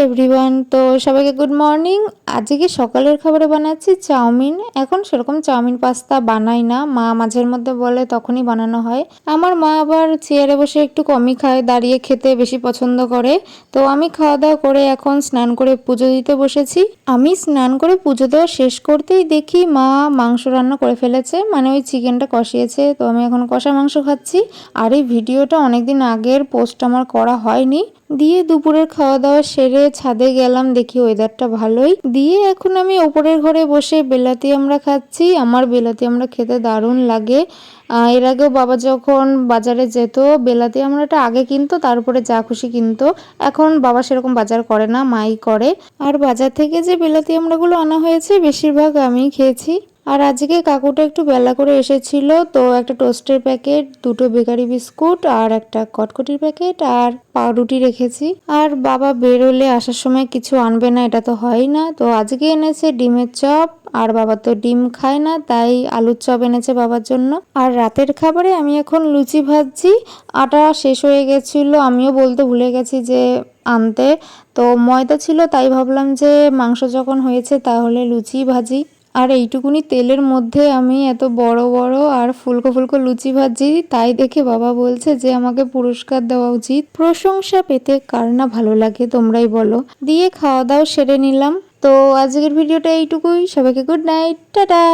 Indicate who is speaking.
Speaker 1: Everyone, তো সবাইকে good morning. আজকে সকালের খাবারে বানাচ্ছি চাউমিন। এখন সেরকম চাউমিন পাস্তা বানাই না, মা মাঝের মধ্যে বলে তখনই বানানো হয়। আমার মা আবার চেয়ারে বসে একটু কমই খায়, দাঁড়িয়ে খেতে বেশি পছন্দ করে। তো আমি খাওয়া দাওয়া করে এখন স্নান করে পুজো দিতে বসেছি। আমি স্নান করে পুজো দেওয়া শেষ করতেই দেখি মা মাংস রান্না করে ফেলেছে, মানে ওই চিকেনটা কষিয়েছে। তো আমি এখন কষা মাংস খাচ্ছি। আর এই ভিডিওটা অনেকদিন আগের পোস্ট আমার করা হয়নি। দিয়ে দুপুরের খাওয়া দাওয়া সেরে ছাদে গেলাম, দেখি ওয়েদারটা ভালোই। দিয়ে এখন আমি ওপরের ঘরে বসে বেলাতি আমরা খাচ্ছি। আমার বেলাতি আমরা খেতে দারুণ লাগে। এর আগেও বাবা যখন বাজারে যেত বেলাতি আমড়াটা আগে কিনতো, তারপরে যা খুশি কিনতো। এখন বাবা সেরকম বাজার করে না, মাই করে। আর বাজার থেকে যে বেলাতি আমড়াগুলো আনা হয়েছে বেশিরভাগ আমিই খেয়েছি। আর আজকে কাকুটা একটু বেলা করে এসেছিল, তো একটা টোস্টের প্যাকেট, দুটো বেকারি বিস্কুট আর একটা কটকটির প্যাকেট আর পাউরুটি রেখেছি। আর বাবা বেরোলে আসার সময় কিছু আনবে না, এটা তো হয় না। তো আজকে এনেছে ডিমের চপ, আর বাবা তো ডিম খায় না, তাই আলুর চপ এনেছে বাবার জন্য। আর রাতের খাবারে আমি এখন লুচি ভাজছি। আটা শেষ হয়ে গেছিল, আমিও বলতে ভুলে গেছি যে আনতে। তো ময়দা ছিল, তাই ভাবলাম যে মাংস যখন হয়েছে তাহলে লুচি ভাজি। আর এইটুকুনি তেলের মধ্যে আমি এত বড় বড় আর ফুলকো ফুলকো লুচি ভাজি, তাই দেখে বাবা বলছে যে আমাকে পুরস্কার দেওয়া উচিত। প্রশংসা পেতে কার না ভালো লাগে, তোমরাই বলো। দিয়ে খাওয়া দাওয়া সেরে নিলাম। তো আজকের ভিডিওটা এইটুকুই। সবাইকে গুড নাইট, টাটা।